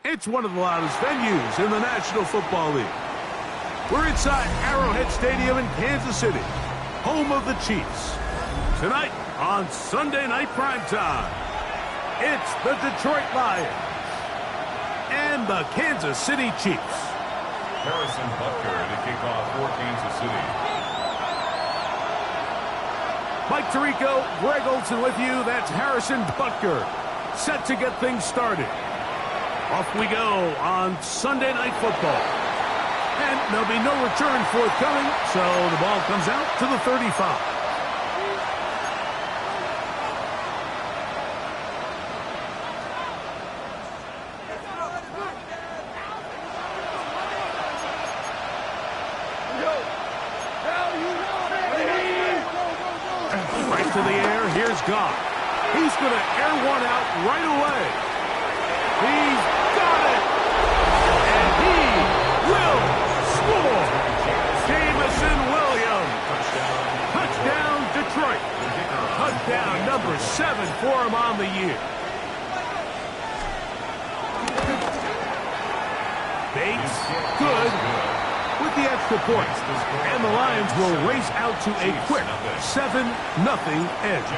It's one of the loudest venues in the National Football League. We're inside Arrowhead Stadium in Kansas City, home of the Chiefs. Tonight on Sunday Night Primetime, it's the Detroit Lions and the Kansas City Chiefs. Harrison Butker to kick off for Kansas City. Mike Tirico, Greg Olson with you. That's Harrison Butker, set to get things started. Off we go on Sunday Night Football. And there'll be no return forthcoming, so the ball comes out to the 35. Right to the air, here's God. He's going to air one out right away. He's got it! And he will score! Jamison Williams! Touchdown, Detroit! Touchdown number 7 for him on the year. Bates, good, with the extra point. And the Lions will race out to a quick 7-0 edge.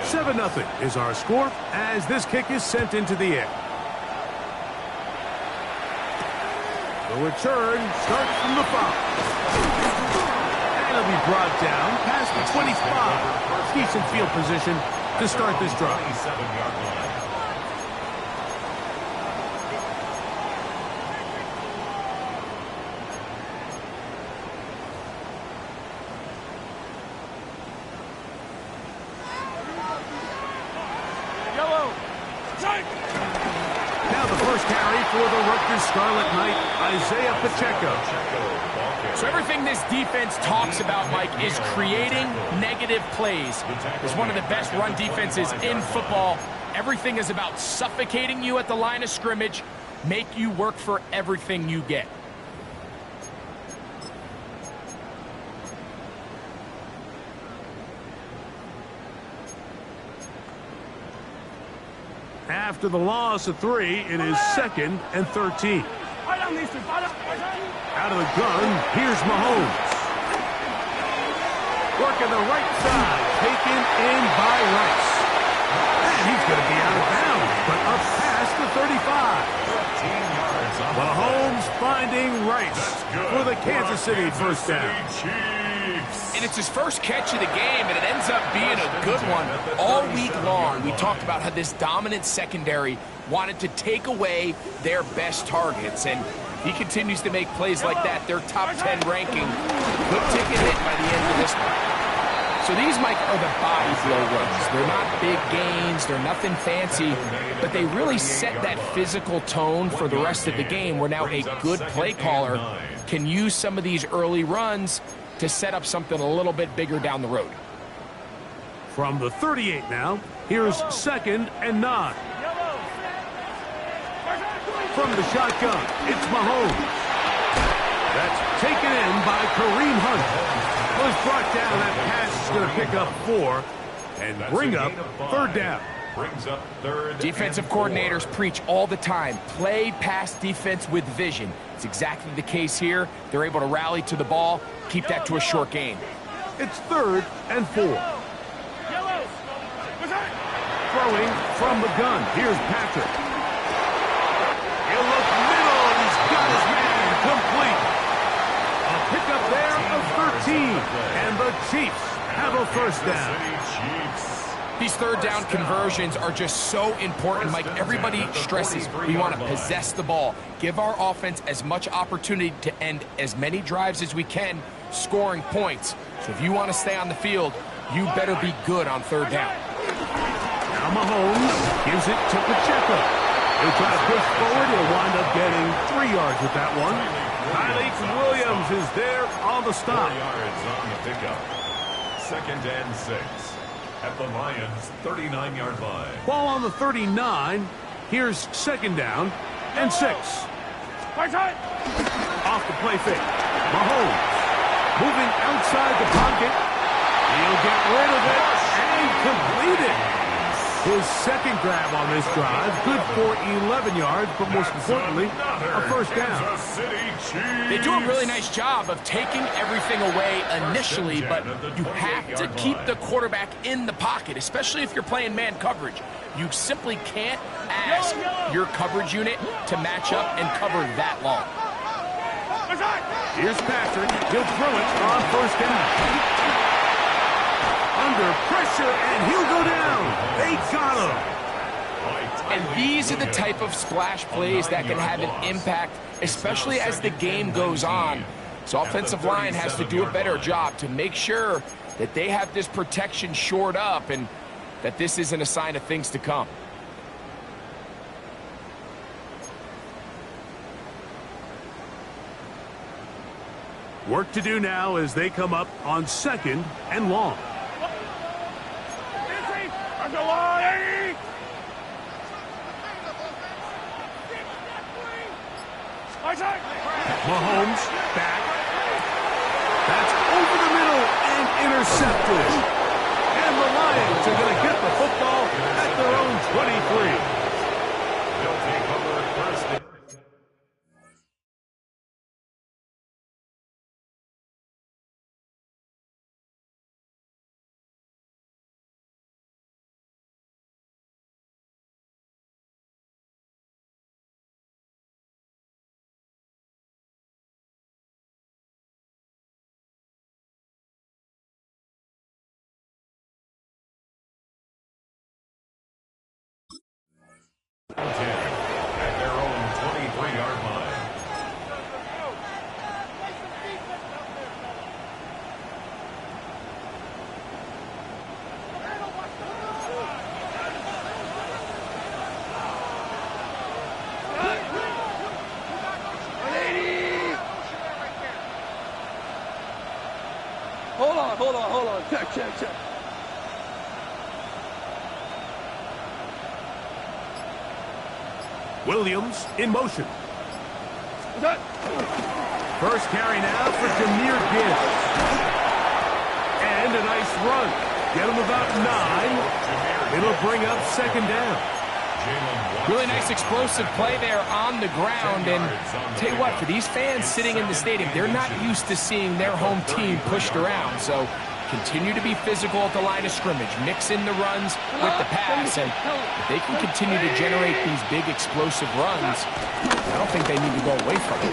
7-0 is our score as this kick is sent into the air. The return starts from the 5. And it'll be brought down past the 25. Decent field position to start this drive. For the Rutgers Scarlet Knight, Isaiah Pacheco. So everything this defense talks about, Mike, is creating negative plays. It's one of the best run defenses in football. Everything is about suffocating you at the line of scrimmage, make you work for everything you get. After the loss of 3, it is 2nd and 13. Out of the gun, here's Mahomes. Working the right side, taken in by Rice. And he's going to be out of bounds, but up past the 35. Mahomes finding Rice for the Kansas City first down. And it's his first catch of the game, and it ends up being a good one. All week long, we talked about how this dominant secondary wanted to take away their best targets, and he continues to make plays like that. Their top 10 ranking could take a hit by the end of this one. So these, Mike, are the body blow runs. They're not big gains. They're nothing fancy, but they really set that physical tone for the rest of the game, where now a good play caller can use some of these early runs to set up something a little bit bigger down the road. From the 38 now, here's 2nd and 9. From the shotgun, it's Mahomes. That's taken in by Kareem Hunt. Was brought down. That pass is going to pick up 4 and bring up 3rd down. Defensive coordinators preach all the time, play pass defense with vision. It's exactly the case here. They're able to rally to the ball, keep that to a short gain. It's 3rd and 4. Throwing from the gun. Here's Patrick. He'll look middle. He's got his man complete. A pickup there of 13. And the Chiefs have a first down. These 3rd down conversions are just so important, Mike. Everybody stresses we want to possess the ball, give our offense as much opportunity to end as many drives as we can, scoring points. So if you want to stay on the field, you better be good on 3rd down. Now Mahomes gives it to Pacheco. He'll try to push forward. He'll wind up getting 3 yards with that one. Tyleek Williams is there on the stop. 4 yards on the pickup. 2nd and 6. at the Lions' 39-yard line. Ball on the 39. Here's second down and 6. Off the play fake. Mahomes moving outside the pocket. He'll get rid of it and complete it. His second grab on this drive, good for 11 yards, but most importantly, a first down. They do a really nice job of taking everything away initially, but you have to keep the quarterback in the pocket, especially if you're playing man coverage. You simply can't ask your coverage unit to match up and cover that long. Here's Patrick. He'll throw it on first down. Under pressure, and he'll go down. They got him. And these are the type of splash plays that can have an impact, especially as the game goes on. So offensive line has to do a better job to make sure that they have this protection shored up and that this isn't a sign of things to come. Work to do now as they come up on second and long. Mahomes back. That's over the middle and intercepted. And the Lions are going to get the football at their own 23. They'll take over at first. At their own 23-yard line. Hold on. Check. Williams in motion. First carry now for Jahmyr Gibbs. And a nice run. Get him about 9. It'll bring up second down. Really nice explosive play there on the ground. And tell you what, for these fans sitting in the stadium, they're not used to seeing their home team pushed around. So continue to be physical at the line of scrimmage. Mix in the runs with the pass. And if they can continue to generate these big explosive runs, I don't think they need to go away from it.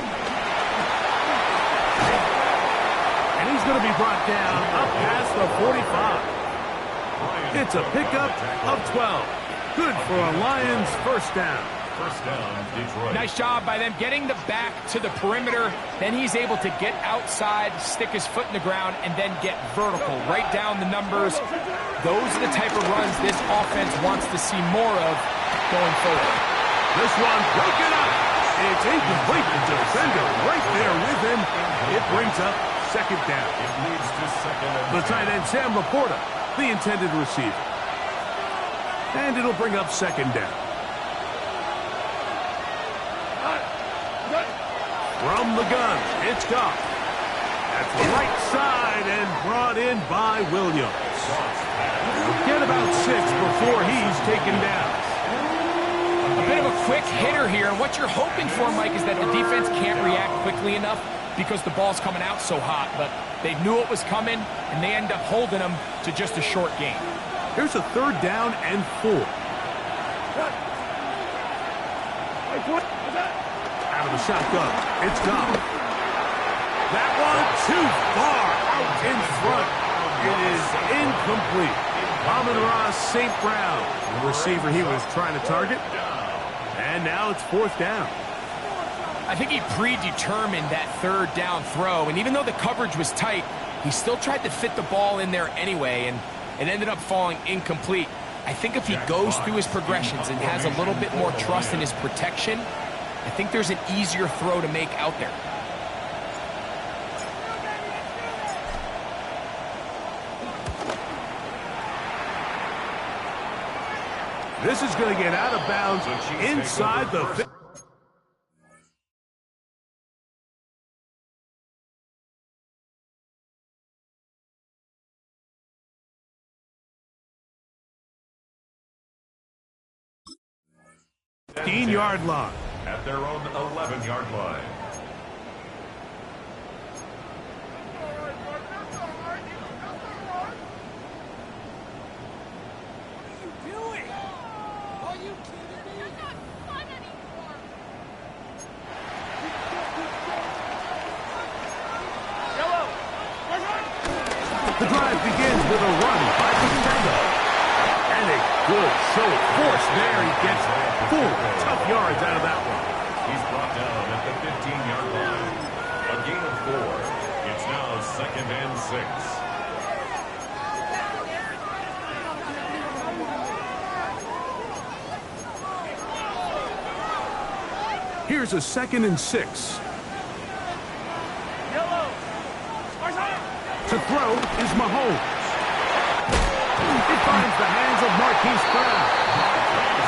And he's going to be brought down up past the 45. It's a pickup of 12. Good for a Lions first down. First down, Detroit. Nice job by them getting the back to the perimeter. Then he's able to get outside, stick his foot in the ground, and then get vertical. Right down the numbers. Those are the type of runs this offense wants to see more of going forward. This one broken up. It's incomplete. The defender right there with him. It brings up second down. It leads to second and The tight end, Sam Laporta, the intended receiver. And it'll bring up second down. From the gun, it's Goff. At the right side and brought in by Williams. Get about 6 before he's taken down. A bit of a quick hitter here, and what you're hoping for, Mike, is that the defense can't react quickly enough because the ball's coming out so hot. But they knew it was coming, and they end up holding them to just a short gain. Here's a third down and 4. Out of the shotgun, it's Goff. That one too far out in front. It is incomplete. Amon-Ra St. Brown, the receiver he was trying to target. And now it's fourth down. I think he predetermined that third down throw, and even though the coverage was tight, he still tried to fit the ball in there anyway, and it ended up falling incomplete. I think if he goes through his progressions and has a little bit more trust in his protection, I think there's an easier throw to make out there. This is going to get out of bounds inside the 15-yard line. At their own 11-yard line. The drive begins with a run by Pacheco. And a good show of force there. He gets 4 tough yards out of that one. He's brought down at the 15-yard line. A gain of 4. It's now 2nd and 6. Here's a 2nd and 6. To throw is Mahomes. It finds the hands of Marquise Brown.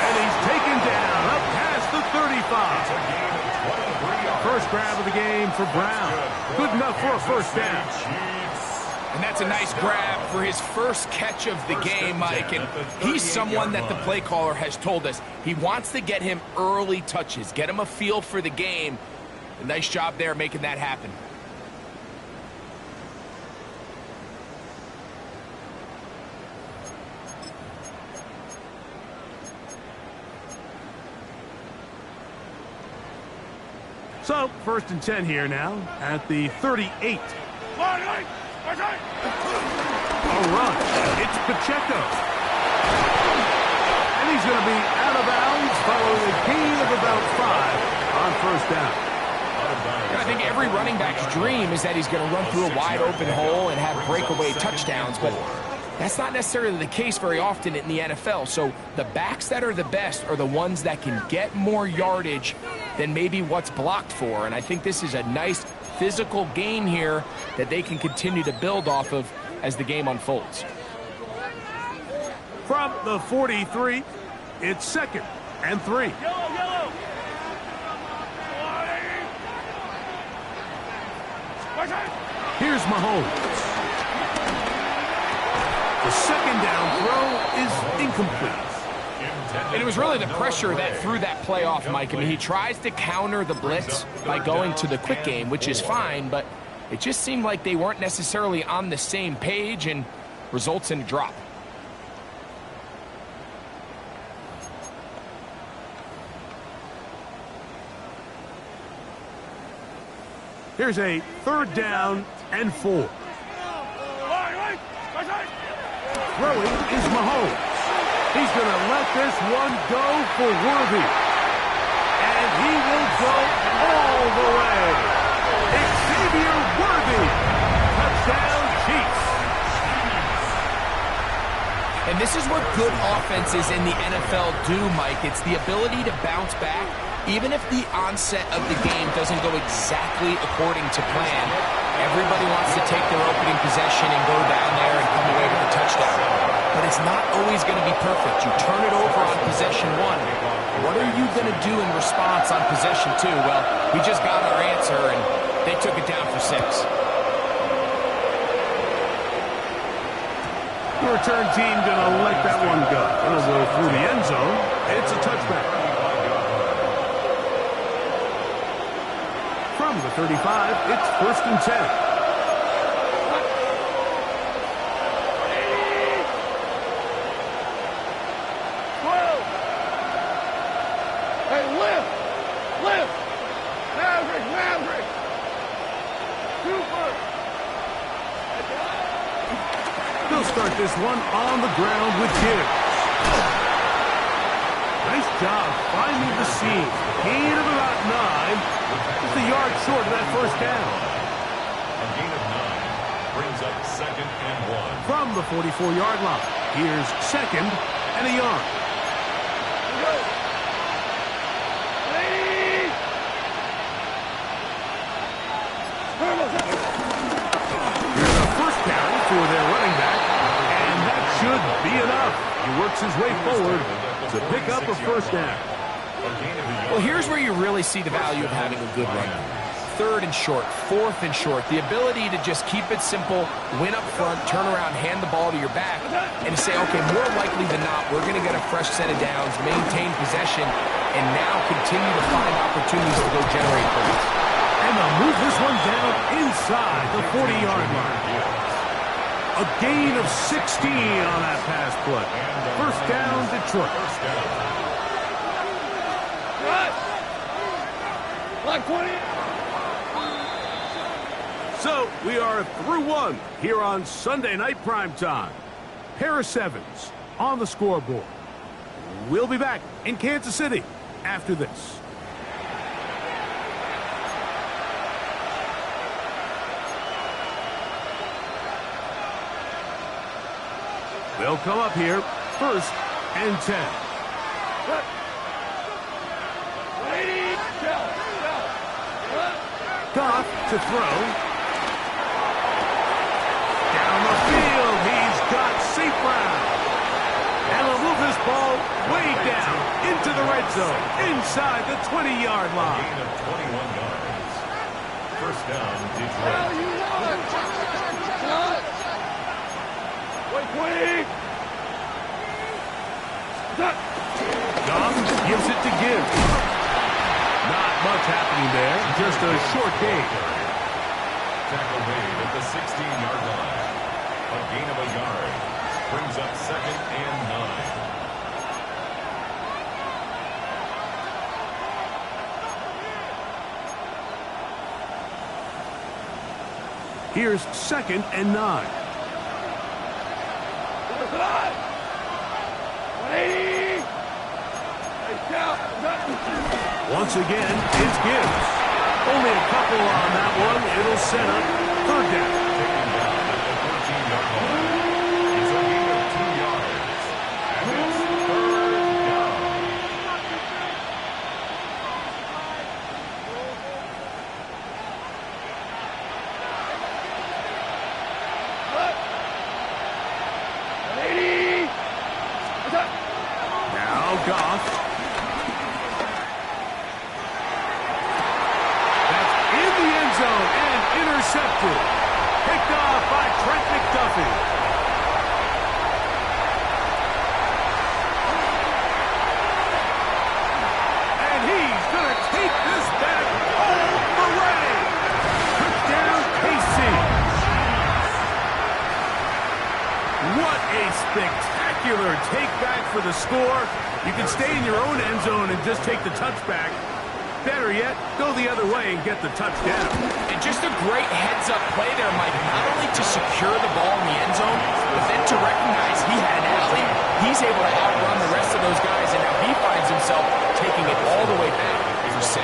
And he's taken down up past the 35. First grab of the game for Brown. Good enough for a first down. And that's a nice grab for his first catch of the game, Mike. And he's someone that the play caller has told us he wants to get him early touches, get him a feel for the game. A nice job there making that happen. So, 1st and 10 here now at the 38. A run. It's Pacheco. And he's going to be out of bounds following a gain of about 5 on first down. And I think every running back's dream is that he's going to run through a wide open hole and have breakaway touchdowns, but that's not necessarily the case very often in the NFL. So the backs that are the best are the ones that can get more yardage than maybe what's blocked for. And I think this is a nice physical game here that they can continue to build off of as the game unfolds. From the 43, it's 2nd and 3. Here's Mahomes. The 2nd down throw is incomplete. And it was really the pressure that threw that play off, Mike. I mean, he tries to counter the blitz by going to the quick game, which is fine, but it just seemed like they weren't necessarily on the same page and results in a drop. Here's a 3rd down and 4. Throwing is Mahomes. He's going to let this one go for Worthy. And he will go all the way. Xavier Worthy. Touchdown, Chiefs. And this is what good offenses in the NFL do, Mike. It's the ability to bounce back, even if the onset of the game doesn't go exactly according to plan. Everybody wants to take their opening possession and go down there and come away with a touchdown. But it's not always going to be perfect. You turn it over on possession 1. What are you going to do in response on possession 2? Well, we just got our answer, and they took it down for 6. The return team going to let that one go. It'll go through the end zone. It's a touchback. From the 35, it's 1st and 10. They'll start this one on the ground with Gibbs. Nice job finding the seam. Gain of about 9. Just a yard short of that first down. A gain of 9 brings up 2nd and 1. From the 44-yard line, here's 2nd and a yard. Here's a first down for their running back, and that should be enough. He works his way forward to pick up a first down. Well, here's where you really see the value of having a good run. 3rd and short, 4th and short, the ability to just keep it simple, win up front, turn around, hand the ball to your back, and to say, okay, more likely than not, we're going to get a fresh set of downs, maintain possession, and now continue to find opportunities to go generate points. And they'll move this one down inside the 40-yard line. A gain of 16 on that pass play. First down, Detroit. Like 20. So we are through one here on Sunday Night Primetime. Pair of sevens on the scoreboard. We'll be back in Kansas City after this. They'll come up here, 1st and 10. Goff to throw. Down the field, he's got St. Brown. And they'll move this ball way down into the red zone, inside the 20-yard line. Gain of 21 yards. First down, Detroit. Wait. Goff gives it to Gibbs. Not much happening there, just a short gain. Tackle made at the 16-yard line. A gain of a yard. Brings up 2nd and 9. Here's 2nd and 9. Once again, it's Gibbs. Only a couple on that one. It'll set up 3rd down. Taken down at the 13-yard line. It's a gain of 2 yards. And it's 3rd down. Now Goff. Zone and intercepted. Picked off by Trent McDuffie. And he's going to take this back all the way. Touchdown, KC. What a spectacular take back for the score. You can stay in your own end zone and just take the touchback. Better yet, go the other way and get the touchdown. And just a great heads-up play there, Mike. Not only to secure the ball in the end zone, but then to recognize he had an alley. He's able to outrun the rest of those guys, and now he finds himself taking it all the way back for 6.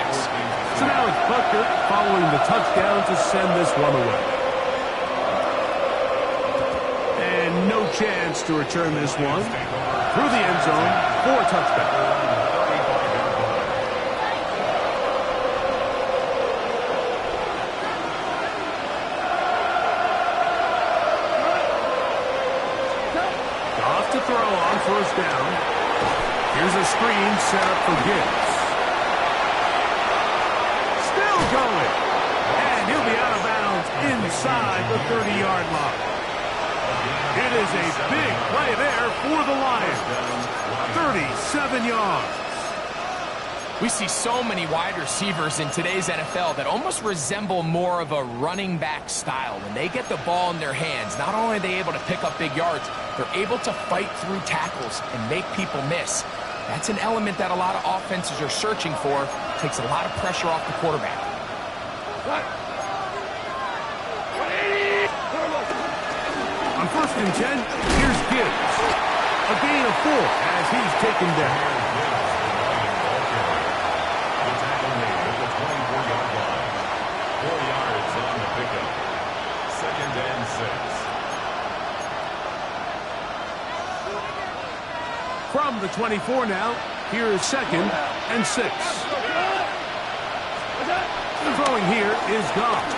So now it's Butker following the touchdown to send this one away. And no chance to return this one. Through the end zone for a touchback. Throw on 1st down. Here's a screen set up for Gibbs. Still going. And he'll be out of bounds inside the 30-yard line. It is a big play there for the Lions. 37 yards. We see so many wide receivers in today's NFL that almost resemble more of a running back style. When they get the ball in their hands, not only are they able to pick up big yards, they're able to fight through tackles and make people miss. That's an element that a lot of offenses are searching for. Takes a lot of pressure off the quarterback. On 1st and 10, here's Gibbs. A gain of 4 as he's taken down. From the 24 now, here is 2nd and 6. Throwing here is Goff.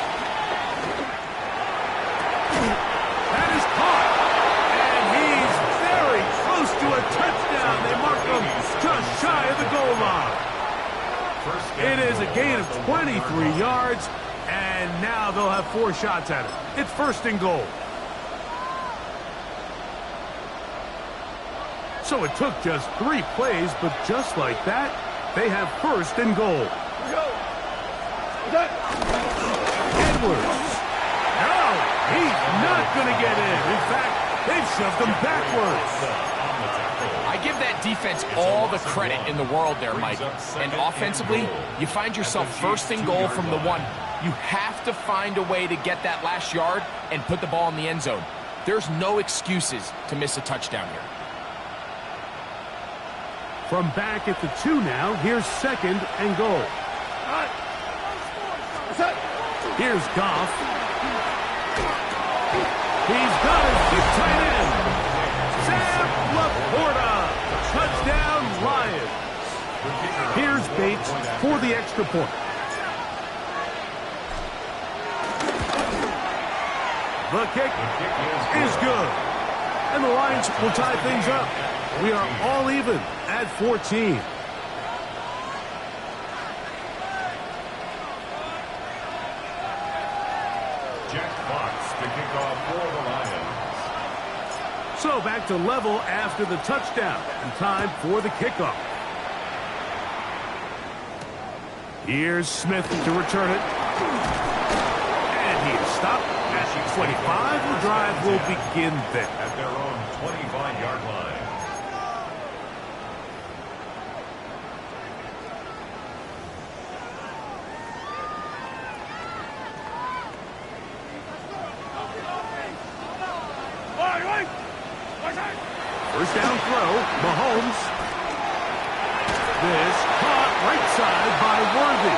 That is caught. And he's very close to a touchdown. They mark him just shy of the goal line. It is a gain of 23 yards, and now they'll have 4 shots at it. It's first and goal. So it took just 3 plays, but just like that, they have first and goal. Edwards. No, he's not going to get in. In fact, they've shoved him backwards. I give that defense all the credit in the world there, Mike. And offensively, you find yourself first and goal from the 1. You have to find a way to get that last yard and put the ball in the end zone. There's no excuses to miss a touchdown here. From back at the 2 now, here's second and goal. Here's Goff. He's got his big tight end. Sam Laporta. Touchdown, Lions. Here's Bates for the extra point. The kick is good. And the Lions will tie things up. We are all even at 14. To kick off for the Lions. So back to level after the touchdown, and time for the kickoff. Here's Smith to return it. And he is stopped at 25. The drive will begin then. At their own 25-yard line. First down throw, Mahomes. This caught right side by Worthy.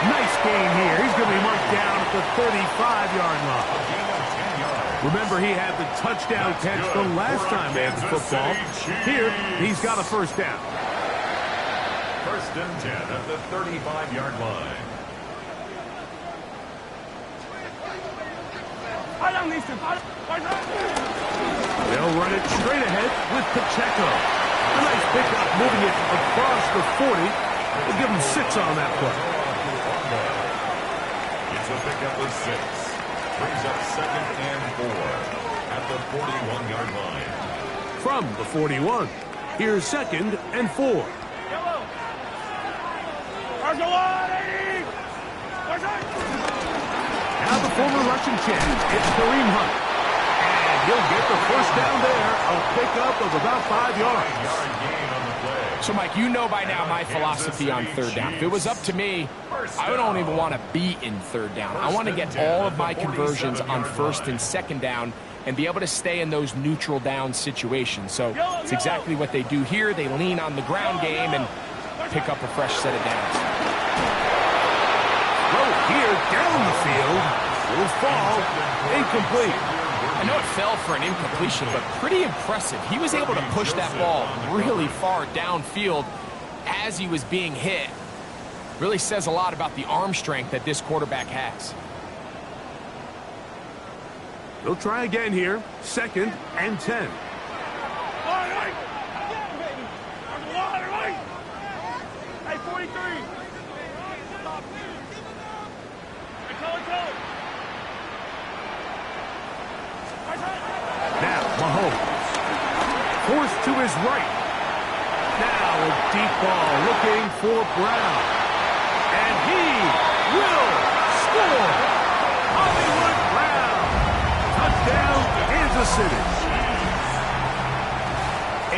Nice gain here. He's going to be marked down at the 35-yard line. Remember, he had the touchdown catch the last time they had the football. Here, he's got a first down. First and 10 at the 35-yard line. They'll run it straight ahead with Pacheco. A nice pickup, moving it across the 40. We'll give him 6 on that play. It's a pickup of 6. Brings up second and 4 at the 41-yard line. From the 41, here's second and 4. Now the former Russian champ, it's Kareem Hunt. He'll get the first down there, a pickup of about 5 yards. So, Mike, you know by now my philosophy on third down. If it was up to me, I don't even want to be in third down. I want to get all of my conversions on first and second down and be able to stay in those neutral down situations. So it's exactly what they do here. They lean on the ground game and pick up a fresh set of downs. Throw here down the field. Will fall. Incomplete. I know it fell for an incompletion, but pretty impressive. He was able to push that ball really far downfield as he was being hit. Really says a lot about the arm strength that this quarterback has. They'll try again here. Second and 10. Hey, 43. Now, Mahomes. Forced to his right. Now a deep ball looking for Brown. And he will score. Hollywood Brown. Touchdown, Kansas City.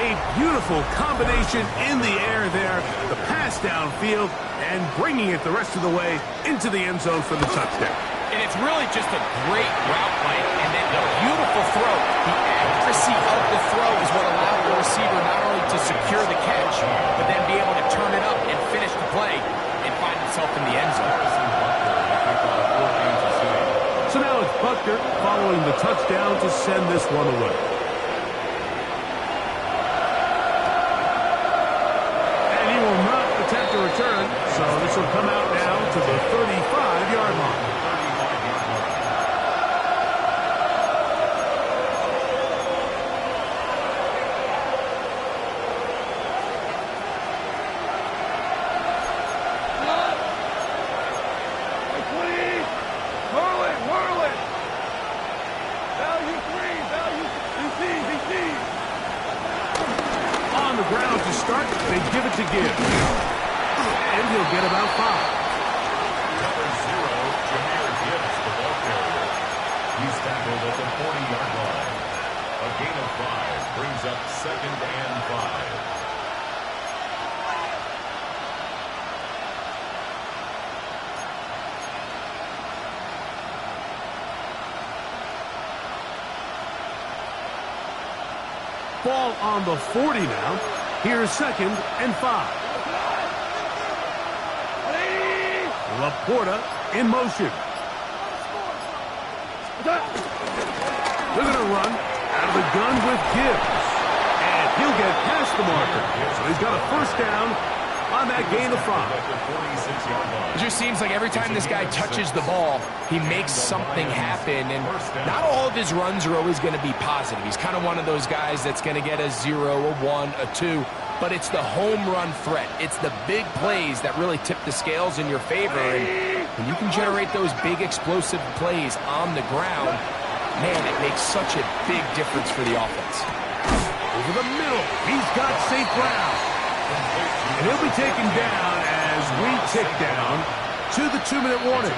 A beautiful combination in the air there. The pass downfield and bringing it the rest of the way into the end zone for the touchdown. And it's really just a great route play, and then a beautiful throw. The accuracy of the throw is what allowed the receiver not only to secure the catch, but then be able to turn it up and finish the play and find himself in the end zone. So now it's Buckner following the touchdown to send this one away. And he will not attempt to return, so this will come out now to the 35-yard line. the ground to start. They give it to Gibbs. And he'll get about 5. Number 0, Jameer Gibbs, the ball carrier. He's tackled at the 40-yard line. A gain of 5 brings up 2nd and 5. Ball on the 40 now. Here's 2nd and 5. Laporta in motion. They're going to run out of the gun with Gibbs. And he'll get past the marker. So he's got a 1st down on that gain of 5. It just seems like every time this guy touches the ball, he makes something happen. And not all of his runs are always going to be positive. He's kind of one of those guys that's going to get a 0, a 1, a 2. But it's the home run threat. It's the big plays that really tip the scales in your favor. And when you can generate those big explosive plays on the ground, man, it makes such a big difference for the offense. Over the middle, he's got St. Brown. And he'll be taken down as we tick down to the 2-minute warning.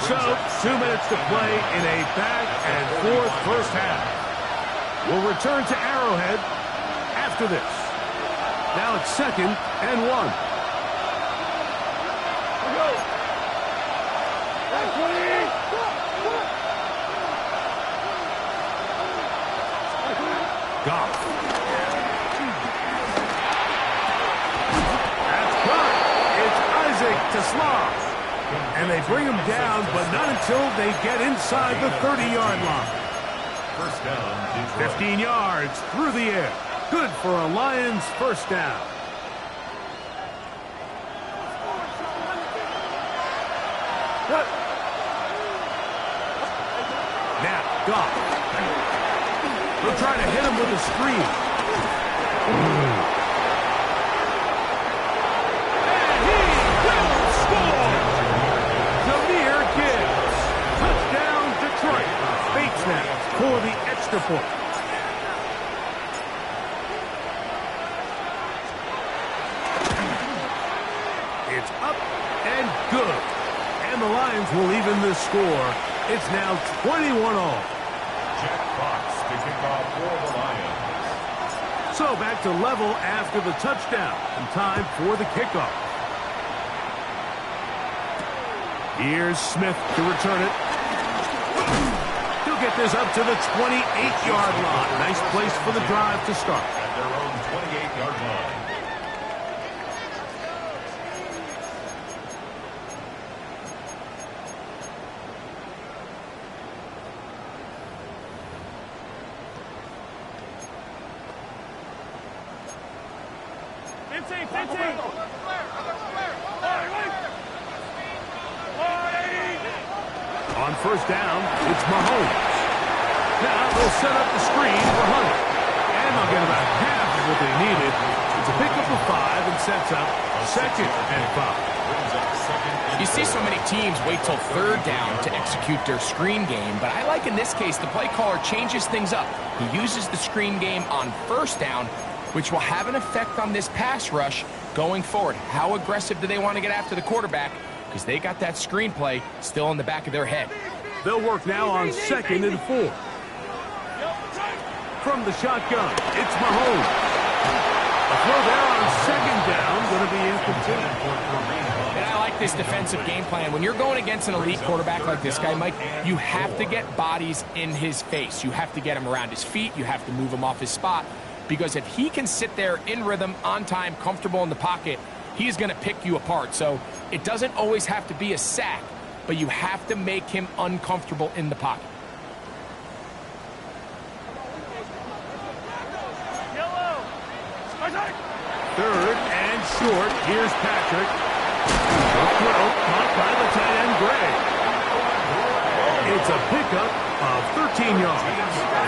So, 2 minutes to play in a back-and-forth first half. We'll return to Arrowhead after this. Now it's 2nd and 1. Goff. That's caught. It's Isaac to Slav. And they bring him down, but not until they get inside the 30-yard line. 1st down, Detroit. 15 yards through the air. Good for a Lions 1st down. Now, Goff. They'll try to hit him with a screen. And he will score! Jameer Gibbs. Touchdown, Detroit. Fake snap for the extra point. It's up and good. And the Lions will even the score. It's now 21-all. Jack Fox to kick off for the Lions. So back to level after the touchdown. And time for the kickoff. Here's Smith to return it. He'll get this up to the 28-yard line. Nice place for the drive to start. At their own 28-yard line. On 1st down, it's Mahomes. Now they'll set up the screen for Hunt. And they'll get about half of what they needed. It's a pickup of 5 and sets up 2nd and 5. You see so many teams wait till 3rd down to execute their screen game, but I like in this case the play caller changes things up. He uses the screen game on 1st down, which will have an effect on this pass rush going forward. How aggressive do they want to get after the quarterback? Because they got that screenplay still in the back of their head. They'll work now on 2nd and 4. From the shotgun, it's Mahomes. A throw there on 2nd down, going to be incomplete. And I like this defensive game plan. When you're going against an elite quarterback like this guy, Mike, you have to get bodies in his face. You have to get him around his feet. You have to move him off his spot. Because if he can sit there in rhythm, on time, comfortable in the pocket, he's going to pick you apart. So it doesn't always have to be a sack, but you have to make him uncomfortable in the pocket. Third and short. Here's Patrick. Caught by the tight end, Gray. It's a pickup of 13 yards.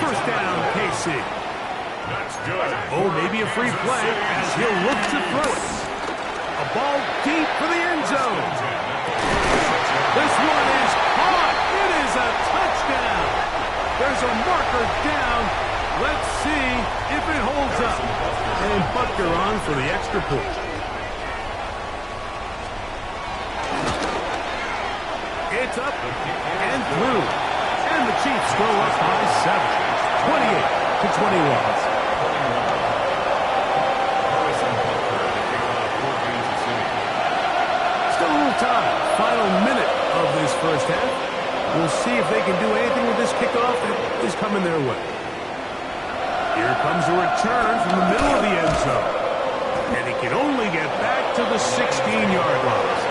1st down, KC. That's good. Oh, maybe a free play as he'll look to throw it. A ball deep for the end zone. This one is caught. It is a touchdown. There's a marker down. Let's see if it holds up. and Butker on for the extra point. It's up and through. And the Chiefs go up by 7, 28-21. Still a little time. Final minute of this first half. We'll see if they can do anything with this kickoff that is coming their way. Here comes a return from the middle of the end zone. And he can only get back to the 16-yard line.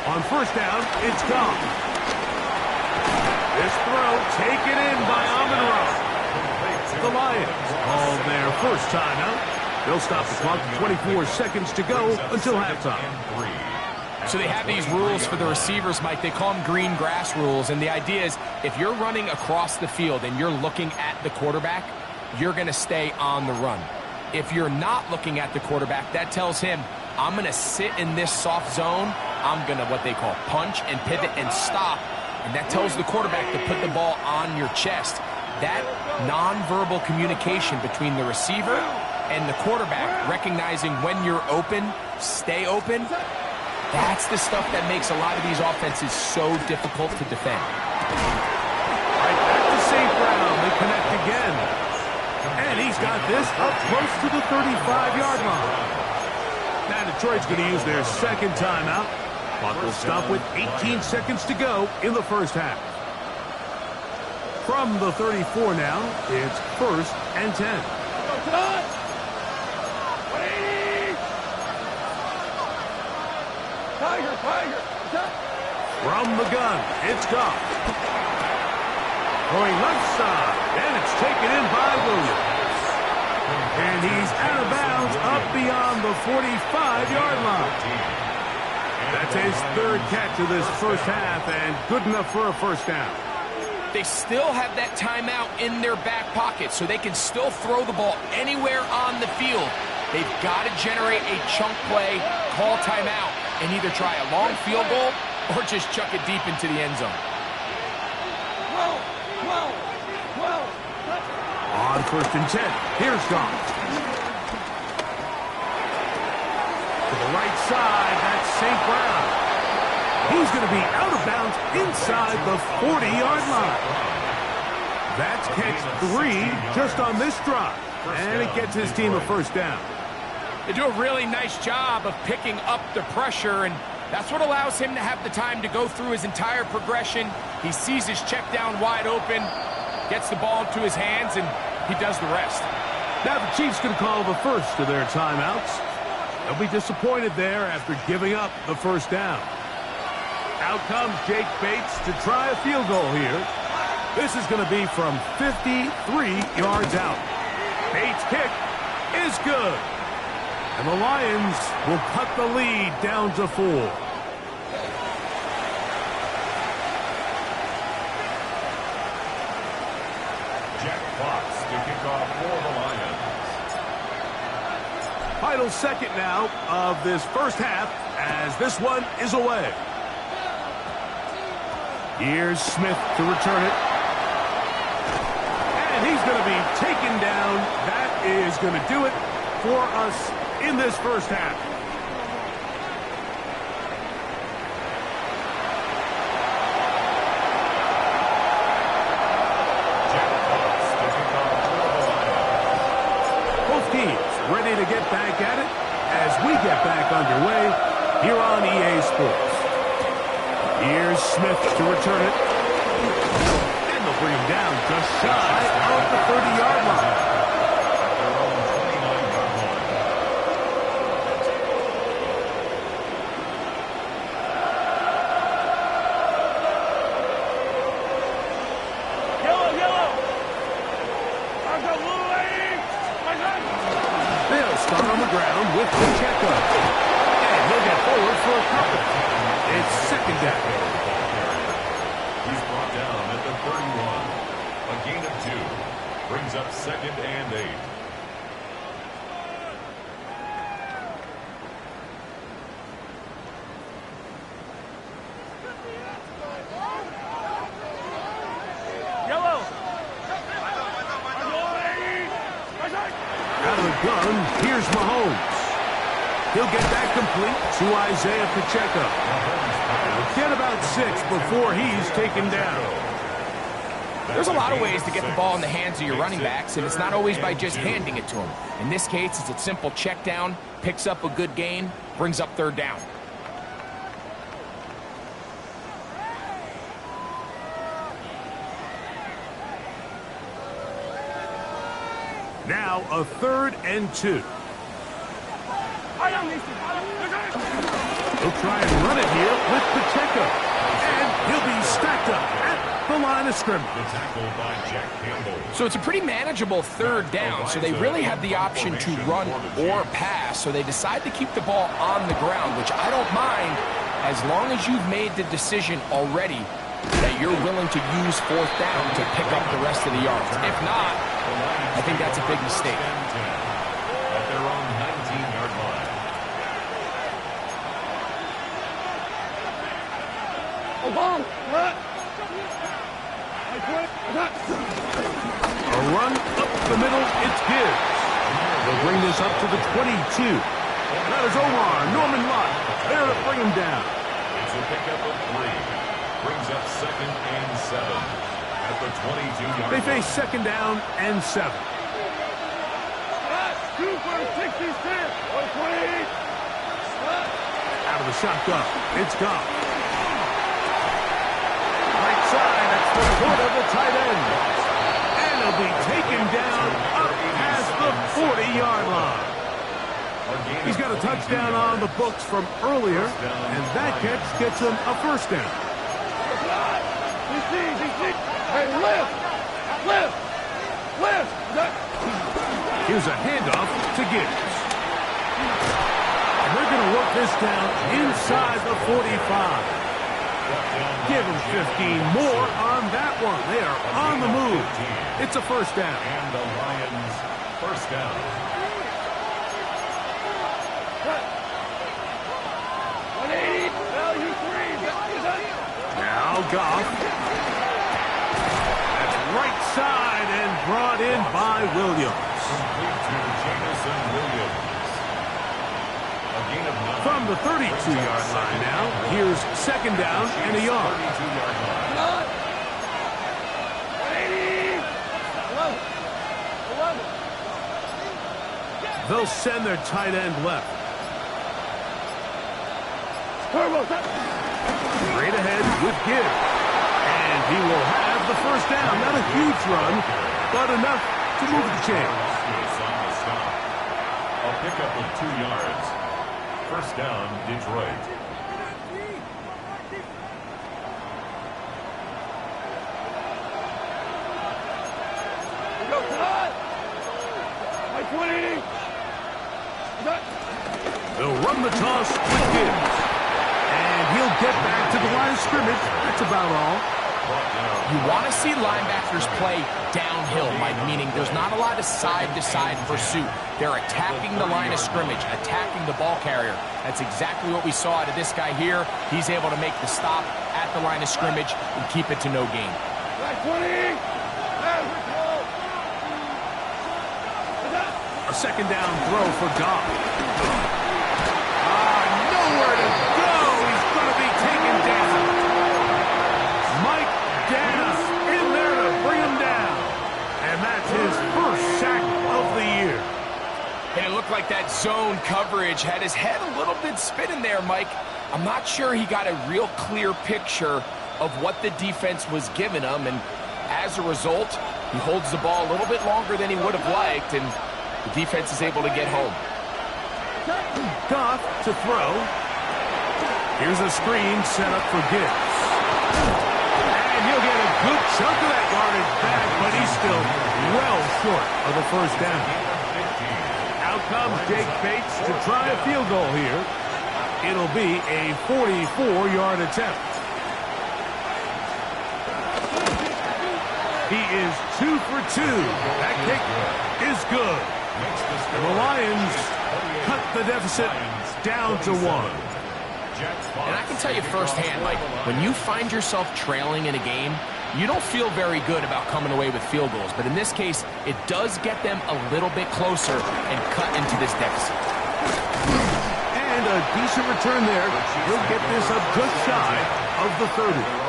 On first down, it's gone. This throw taken in by Amon-Ra. The Lions call their first timeout. They'll stop the clock with 24 seconds to go until halftime. So they have these rules for the receivers, Mike. They call them green grass rules. And the idea is if you're running across the field and you're looking at the quarterback, you're going to stay on the run. If you're not looking at the quarterback, that tells him, I'm going to sit in this soft zone. I'm going to what they call punch and pivot and stop. And that tells the quarterback to put the ball on your chest. That nonverbal communication between the receiver and the quarterback, recognizing when you're open, stay open, that's the stuff that makes a lot of these offenses so difficult to defend. Right back to St. Brown. They connect again. And he's got this up close to the 35-yard line. Now Detroit's going to use their second timeout. Clock will stop with 18 seconds to go in the first half. From the 34 now, it's 1st and 10. Tiger. From the gun, it's Goff. Going left side, and it's taken in by Williams. And he's out of bounds up beyond the 45-yard line. That's his third catch of this first half, and good enough for a first down. They still have that timeout in their back pocket, so they can still throw the ball anywhere on the field. They've got to generate a chunk play, call timeout, and either try a long field goal or just chuck it deep into the end zone. On 1st and 10, here's Goff. To the right side, that's St. Brown. He's going to be out of bounds inside the 40-yard line. That's catch 3 just on this drive. And it gets his team a first down. They do a really nice job of picking up the pressure, and that's what allows him to have the time to go through his entire progression. He sees his check down wide open, gets the ball into his hands, and he does the rest. Now the Chiefs can call the first of their timeouts. They'll be disappointed there after giving up the first down. Out comes Jake Bates to try a field goal here. This is going to be from 53 yards out. Bates' kick is good. And the Lions will cut the lead down to 4. Jack Fox to kick off for the Lions. Final second now of this first half as this one is away. Here's Smith to return it. And he's going to be taken down. That is going to do it for us in this first half. Both teams ready to get back at it as we get back underway here on EA Sports. Here's Smith to return it. And they'll bring him down just shy of the 30-yard line. They'll start on the ground with the checkup. And he'll get forward for a couple. It's second down. He's brought down at the 31. A up 2nd and 8. Yellow. Out of the gun, here's Mahomes. He'll get that complete to Isaiah Pacheco. Get about 6 before he's taken down. There's a lot of ways to get the ball in the hands of your running backs, and it's not always by just handing it to them. In this case, it's a simple check down, picks up a good gain, brings up 3rd down. Now a 3rd and 2. He'll try and run it here with Pacheco. And he'll be stacked up at the line of scrimmage. The tackle by Jack Campbell. So it's a pretty manageable 3rd down, so they really have the option to run or pass, so they decide to keep the ball on the ground, which I don't mind as long as you've made the decision already that you're willing to use 4th down to pick up the rest of the yards. If not, I think that's a big mistake. At their own 19-yard line. A run up the middle, it's Gibbs. They'll bring this up to the 22. That is Omar Norman Lott there to bring him down. It's a pickup of 3. Brings up 2nd and 7 at the 22-yard line. They face 2nd down and 7. 2 for 66. 120. Out of the shotgun, it's Goff. Right side, that's the foot of the tight end. And he'll be taken down up past the 40-yard line. He's got a touchdown on the books from earlier, and that catch gets him a 1st down. Hey, lift. Here's a handoff to Gibbs. And they're going to work this down inside the 45. Give him 15 more on that one. They are on the move. It's a 1st down. And the Lions 1st down. 180. Value 3. Now Goff. That's right side and brought in by Williams. Complete to Jamison Williams. A gain of 9. From the 32-yard line now, here's 2nd down and a yard. 32-yard line. 180. 11. They'll send their tight end left. Straight ahead with Gibbs. And he will have the 1st down. Not a huge run, but enough to move the chains. A pickup of 2 yards. 1st down, Detroit. Go, cut. 120. They'll run the toss with Gibbs. And he'll get back to the line of scrimmage. That's about all. You want to see linebackers play downhill, Mike, meaning there's not a lot of side-to-side pursuit. They're attacking the line of scrimmage, attacking the ball carrier. That's exactly what we saw out of this guy here. He's able to make the stop at the line of scrimmage and keep it to no gain. 20. A 2nd down throw for Goff. Nowhere to go. He's going to be taken down. Mike Dana in there to bring him down. And that's his 1st sack of the year. And it looked like that zone coverage had his head a little bit spinning there, Mike. I'm not sure he got a real clear picture of what the defense was giving him, and as a result, he holds the ball a little bit longer than he would have liked, and the defense is able to get home. Goff to throw. Here's a screen set up for Gibbs. And he'll get a good chunk of that yardage back, but he's still well short of the 1st down. Out comes Jake Bates to try a field goal here. It'll be a 44-yard attempt. He is 2 for 2. That kick is good. And the Lions cut the deficit down to 1. And I can tell you firsthand, Mike, when you find yourself trailing in a game, you don't feel very good about coming away with field goals. But in this case, it does get them a little bit closer and cut into this deficit. And a decent return there. He'll get this up just shy of the 30.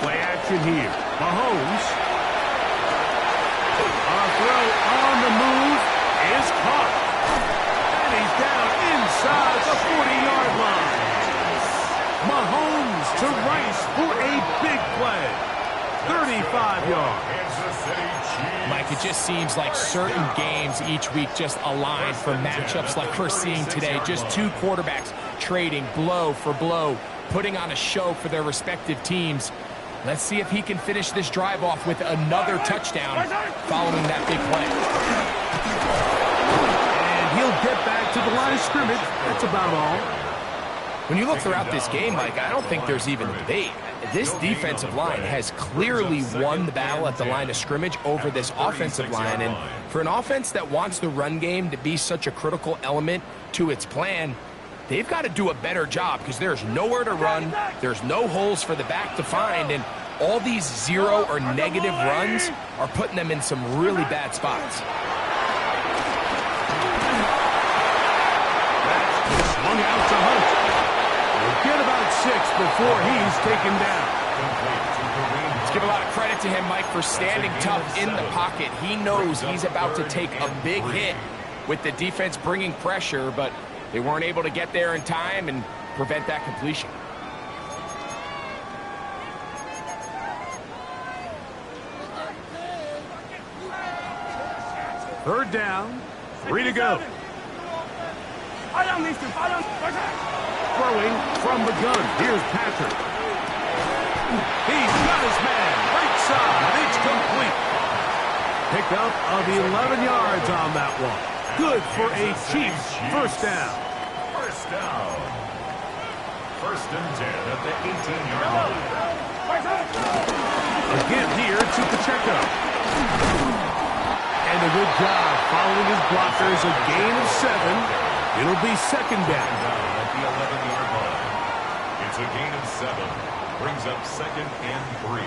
Play action here. Mahomes. A throw on the move is caught. And he's down inside the 40-yard line. Mahomes to Rice for a big play. 35 yards. Mike, it just seems like certain games each week just align for matchups like we're seeing today. Just two quarterbacks trading blow for blow, putting on a show for their respective teams. Let's see if he can finish this drive off with another touchdown following that big play. And he'll get back to the line of scrimmage. That's about all. When you look throughout this game, Mike, I don't think there's even a debate. This defensive line has clearly won the battle at the line of scrimmage over this offensive line. And for an offense that wants the run game to be such a critical element to its plan, they've got to do a better job because there's nowhere to run, there's no holes for the back to find, and all these zero or negative runs are putting them in some really bad spots. That's swung out to Hunt. We'll get about 6 before he's taken down. Let's give a lot of credit to him, Mike, for standing tough in the pocket. He knows he's about to take a big hit with the defense bringing pressure, but they weren't able to get there in time and prevent that completion. Third down, 3 to go. Throwing from the gun. Here's Patrick. He's got his man. Right side. It's complete. Pickup of 11 yards on that one. Good for a Chiefs first down. First down. First and 10 at the 18-yard line. Again here to Pacheco. And a good job following his blockers. A gain of 7. It'll be second down. At the 11-yard line. It's a gain of 7. Brings up second and 3.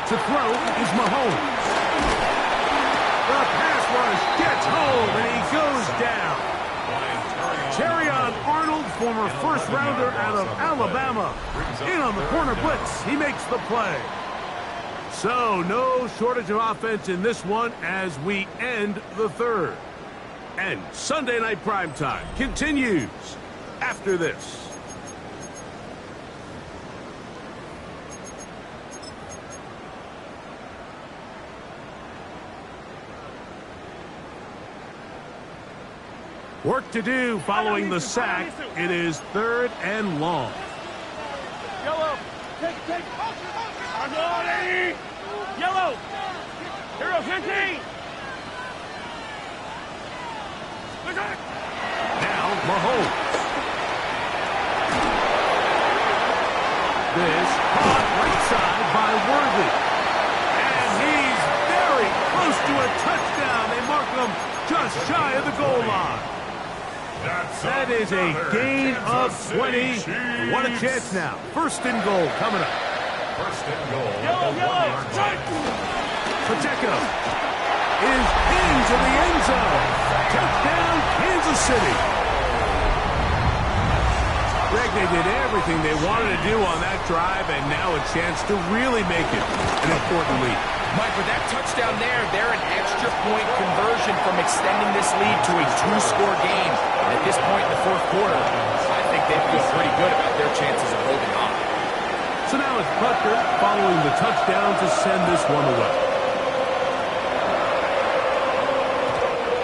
To throw is Mahomes. The pass rush gets home, and he goes down. Terrion Arnold, former first-rounder out of Alabama. In on the corner blitz. He makes the play. So, no shortage of offense in this one as we end the third. And Sunday Night Primetime continues after this. Work to do following the sack. It is third and long. Yellow. Take. Yellow. Hero 15. Now Mahomes. This caught right side by Worthy. And he's very close to a touchdown. They mark him just shy of the goal line. That is a gain of 20. What a chance now. First and goal coming up. First and goal. Yellow. Pacheco is into the end zone. Touchdown, Kansas City. Greg, they did everything they wanted to do on that drive, and now a chance to really make it an important lead. Mike, with that touchdown there, they're an extra point conversion from extending this lead to a 2-score game. And at this point in the fourth quarter, I think they feel pretty good about their chances of holding on. So now it's Butker following the touchdown to send this one away.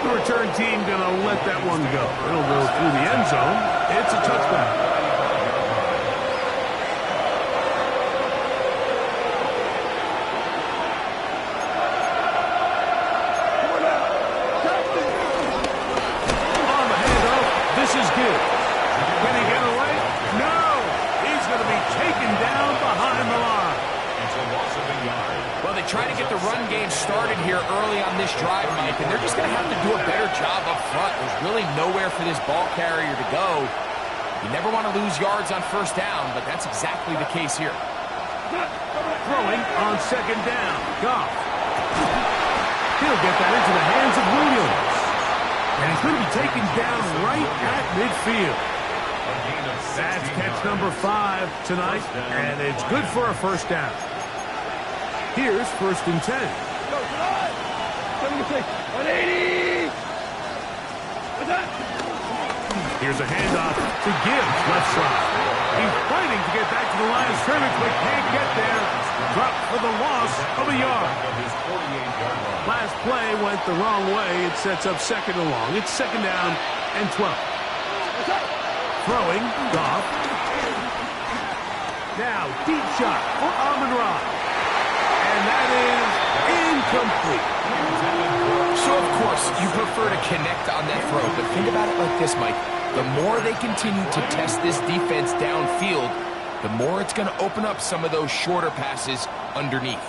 The return team going to let that one go. It'll go through the end zone. It's a touchdown. Trying to get the run game started here early on this drive, Mike, and they're just going to have to do a better job up front. There's really nowhere for this ball carrier to go. You never want to lose yards on first down, but that's exactly the case here. Throwing on second down. Goff. He'll get that into the hands of Williams. And he's going to be taken down right at midfield. That's catch number 5 tonight, and it's good for a first down. Here's 1st and 10. 180. Here's a handoff to Gibbs, left side. He's fighting to get back to the line of scrimmage, but can't get there. Dropped for the loss of a yard. Last play went the wrong way. It sets up 2nd and long. It's 2nd down and 12. Throwing, Goff. Now, deep shot for Amon-Ra. And that is incomplete. So, of course, you prefer to connect on that throw, but think about it like this, Mike. The more they continue to test this defense downfield, the more it's going to open up some of those shorter passes underneath.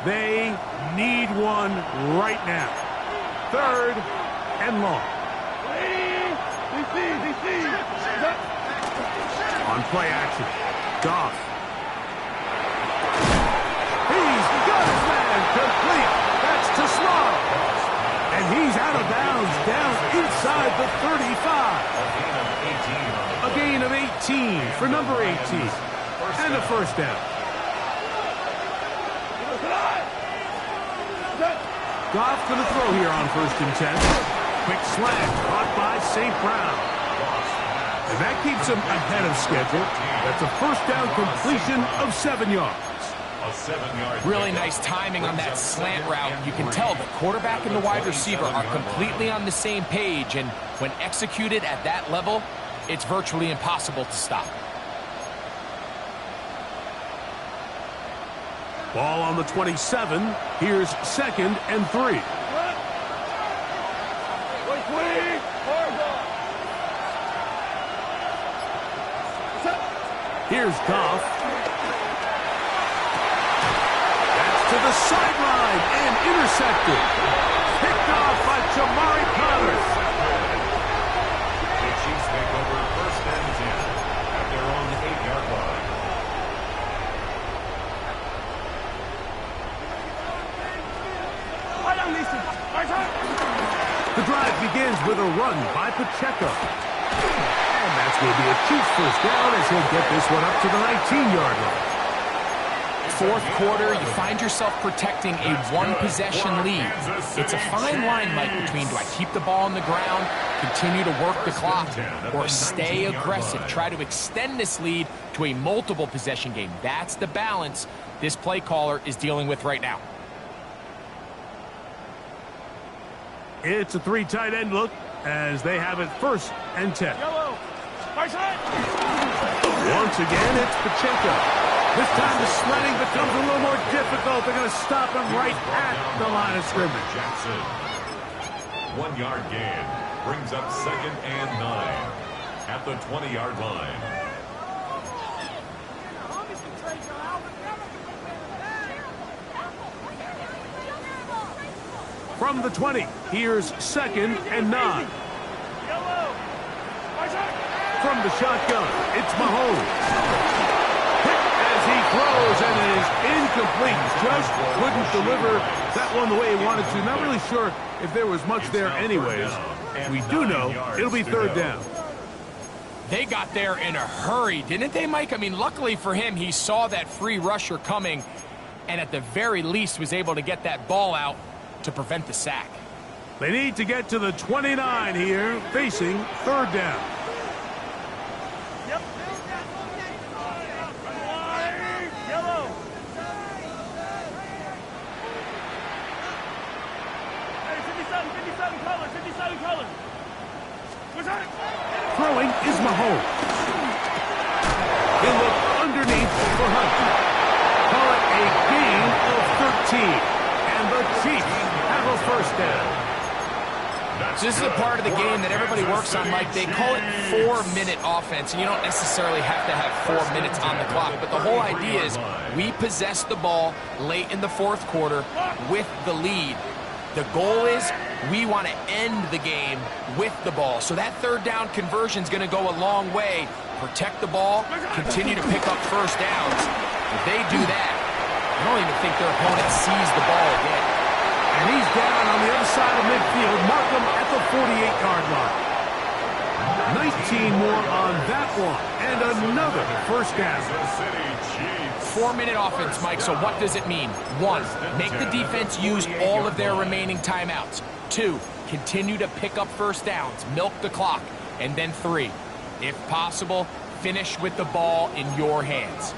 They need one right now. 3rd and long. On play action, Goff. He's got his man complete. That's to Small. And he's out of bounds down inside the 35. A gain of 18 for number 18. And a first down. Goff going to throw here on 1st and 10. Quick slant caught by St. Brown. And that keeps him ahead of schedule. That's a first down completion of 7 yards. Really nice timing on that slant route. You can tell the quarterback and the wide receiver are completely on the same page, and when executed at that level, it's virtually impossible to stop. Ball on the 27. Here's 2nd and 3. Here's Goff. That's to the sideline and intercepted. Picked off by Jamari Conner. The Chiefs make over 1st and 10 at their own 8-yard line. The drive begins with a run by Pacheco. And that's going to be a Chiefs first down as he'll get this one up to the 19-yard line. Fourth quarter, you find yourself protecting a one-possession lead. It's a fine line, Mike, between do I keep the ball on the ground, continue to work the clock, or stay aggressive, try to extend this lead to a multiple-possession game. That's the balance this play caller is dealing with right now. It's a 3 tight end look as they have it 1st and 10. Once again, it's Pacheco. This time the sledding becomes a little more difficult. They're going to stop him right at the line of scrimmage. Jackson. 1-yard gain brings up 2nd and 9 at the 20-yard line. From the 20, here's 2nd and 9. From the shotgun, it's Mahomes. Hit as he throws, and it is incomplete. Just couldn't deliver that one the way he wanted to. Not really sure if there was much there anyways. We do know it'll be third down. They got there in a hurry, didn't they, Mike? I mean, luckily for him, he saw that free rusher coming and at the very least was able to get that ball out to prevent the sack. They need to get to the 29 here, facing third down. Yep. Yellow. Hey, 57 colors, 57 colors. What's that? Throwing is Mahomes. He'll look underneath for Hunt. Call it a gain of 13. And the Chiefs have a first down. This is a part of the game that everybody works on, Mike. They call it 4-minute offense, and you don't necessarily have to have 4 minutes on the clock. But the whole idea is we possess the ball late in the fourth quarter with the lead. The goal is we want to end the game with the ball. So that third down conversion is going to go a long way. Protect the ball, continue to pick up first downs. If they do that, I don't even think their opponent sees the ball again. And he's down on the other side of midfield. Mark him at the 48-yard line. 19 more on that one. And another first down. 4-minute offense, Mike, so what does it mean? 1, make the defense use all of their remaining timeouts. 2, continue to pick up first downs, milk the clock. And then 3, if possible, finish with the ball in your hands.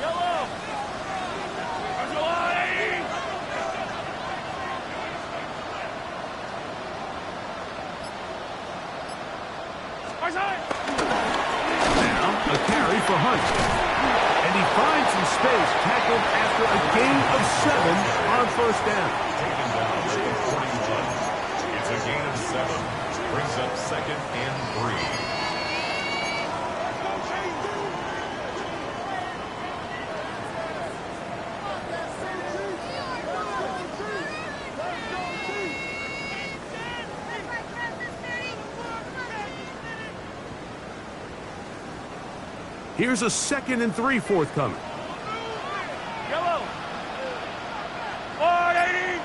Yellow. Now, a carry for Hunt. And he finds some space, tackled after a gain of 7 on first down. Taken down at the 41. It's a gain of 7. Brings up second and 3. Here's a 2nd and 3 forthcoming. Yellow. 480.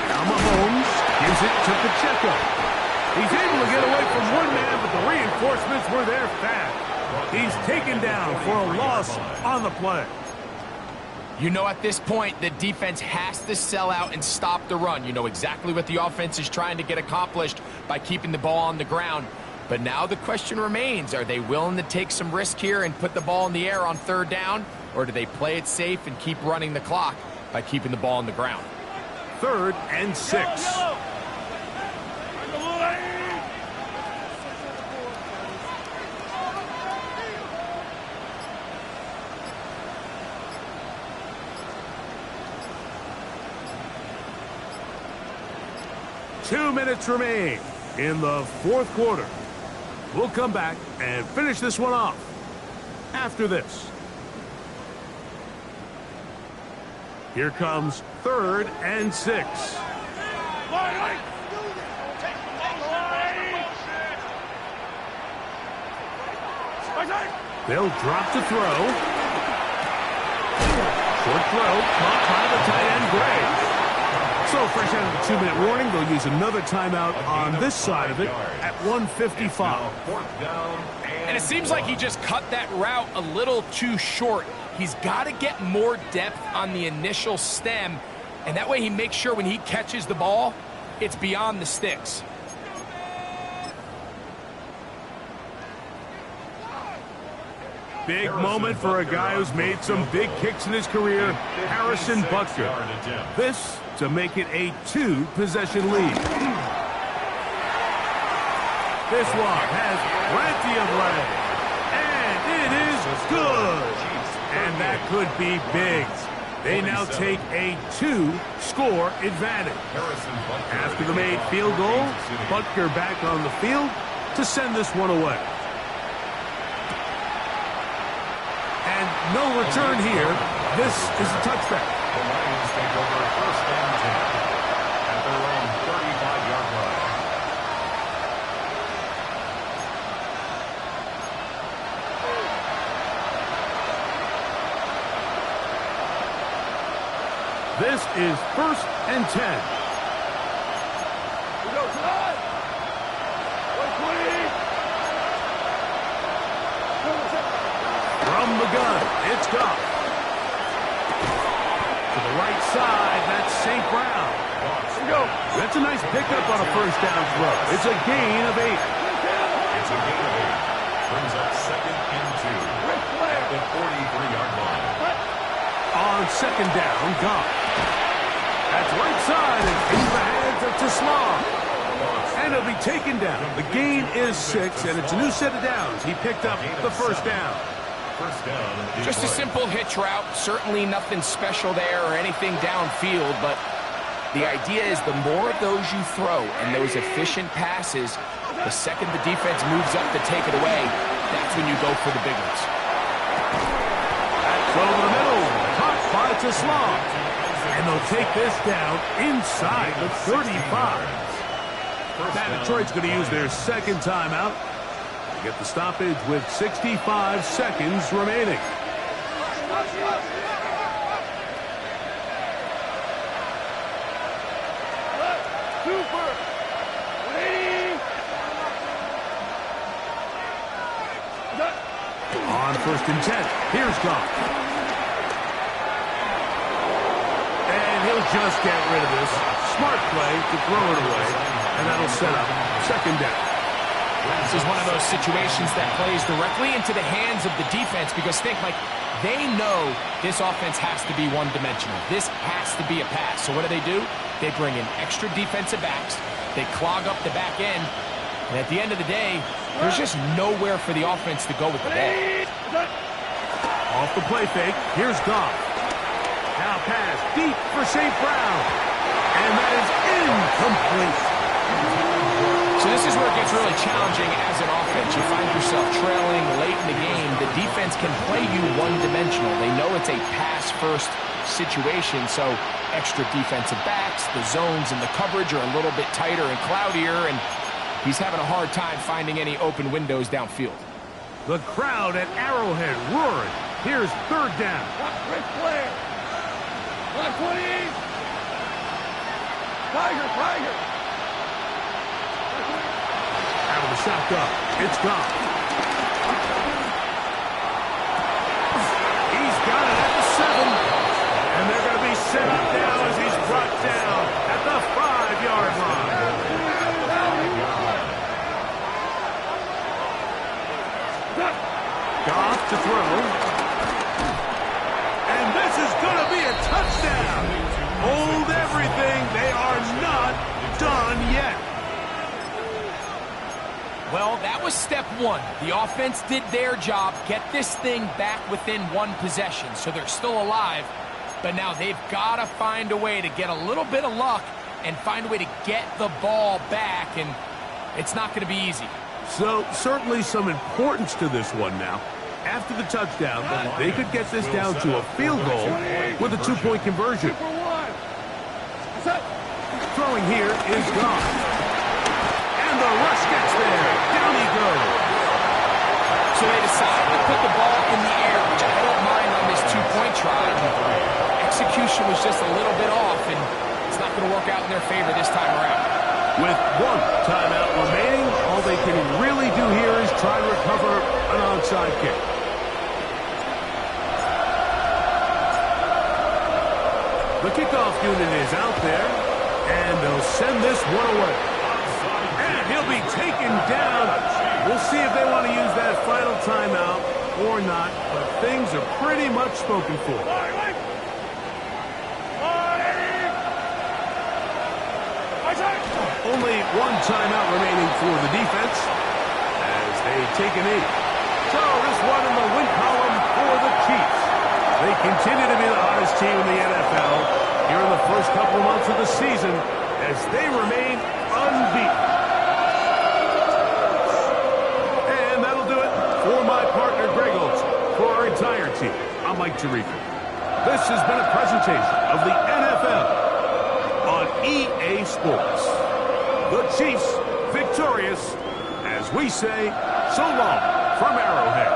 Now Mahomes gives it to Pacheco. He's able to get away from one man, but the reinforcements were there fast. He's taken down for a loss on the play. You know, at this point, the defense has to sell out and stop the run. You know exactly what the offense is trying to get accomplished by keeping the ball on the ground. But now the question remains, are they willing to take some risk here and put the ball in the air on third down? Or do they play it safe and keep running the clock by keeping the ball on the ground? 3rd and 6. Yellow. 2 minutes remain in the fourth quarter. We'll come back and finish this one off after this. Here comes 3rd and 6. They'll drop to throw. Short throw, caught by the tight end, Gray. So fresh out of the 2-minute warning, they'll use another timeout on this side of it at 1:55. And it seems like he just cut that route a little too short. He's got to get more depth on the initial stem, and that way he makes sure when he catches the ball, it's beyond the sticks. Big moment for a guy who's made some big kicks in his career, Harrison Butker. This to make it a 2-possession lead. This one has plenty of leg, and it is good. And that could be big. They now take a 2-score advantage. After the made field goal, Butker back on the field to send this one away. And no return here. This is a touchback. The Lions take over 1st and 10 at their own 35-yard line. This is 1st and 10. We go tonight. 120. From the gun, it's Goff. To the right side, that's St. Brown. Here we go. That's a nice pickup on a first down throw. It's a gain of 8. It's a gain of 8. Brings up 2nd and 2 at the 43-yard line. On 2nd down, Goff. That's right side and into the hands of Tislam. And it'll be taken down. The gain is 6, and it's a new set of downs. He picked up the first down. First down. Just a simple hitch route. Certainly nothing special there or anything downfield, but the idea is the more of those you throw and those efficient passes, the second the defense moves up to take it away, that's when you go for the big ones. That's over the middle. Caught by Tislam. And they'll take this down inside the 35. Now Detroit's going to use their second timeout to get the stoppage with 65 seconds remaining. Super. 180. On 1st and 10, here's Goff. And he'll just get rid of this. Smart play to throw it away, and that'll set up 2nd down. This is one of those situations that plays directly into the hands of the defense because they know this offense has to be one-dimensional. This has to be a pass. So what do? They bring in extra defensive backs. They clog up the back end. And at the end of the day, there's just nowhere for the offense to go with the ball. Off the play fake, here's Goff. Now pass deep for St. Brown. And that is incomplete. So this is where it gets really challenging as an offense. You find yourself trailing late in the game. The defense can play you one-dimensional. They know it's a pass-first situation, so extra defensive backs, the zones and the coverage are a little bit tighter and cloudier, and he's having a hard time finding any open windows downfield. The crowd at Arrowhead roaring. Here's 3rd down. Rick Flair. 120. Tiger. Out of the shotgun, it's Goff. He's got it at the 7. And they're going to be set up now as he's brought down at the 5-yard line. Goff to throw. And this is going to be a touchdown. Hold everything. They are not done yet. Well, that was step 1. The offense did their job, get this thing back within one possession, so they're still alive. But now they've got to find a way to get a little bit of luck and find a way to get the ball back, and it's not going to be easy. So, certainly some importance to this one now. After the touchdown, they could get this down to a field goal with a 2-point conversion. Throwing here is Goff. And the rush gets there. Down he goes. So they decide to put the ball in the air, which I don't mind on this 2-point try. Execution was just a little bit off, and it's not going to work out in their favor this time around. With 1 timeout remaining, all they can really do here is try to recover an onside kick. The kickoff unit is out there, and they'll send this one away. And he'll be taken down. We'll see if they want to use that final timeout or not, but things are pretty much spoken for. Only 1 timeout remaining for the defense as they take a knee. So this one in the win column for the Chiefs. They continue to be the hottest team in the NFL here in the first couple of months of the season as they remain unbeaten. And that'll do it for my partner Greg Olson. For our entire team, I'm Mike Tirico. This has been a presentation of the NFL on EA Sports. The Chiefs victorious as we say so long from Arrowhead.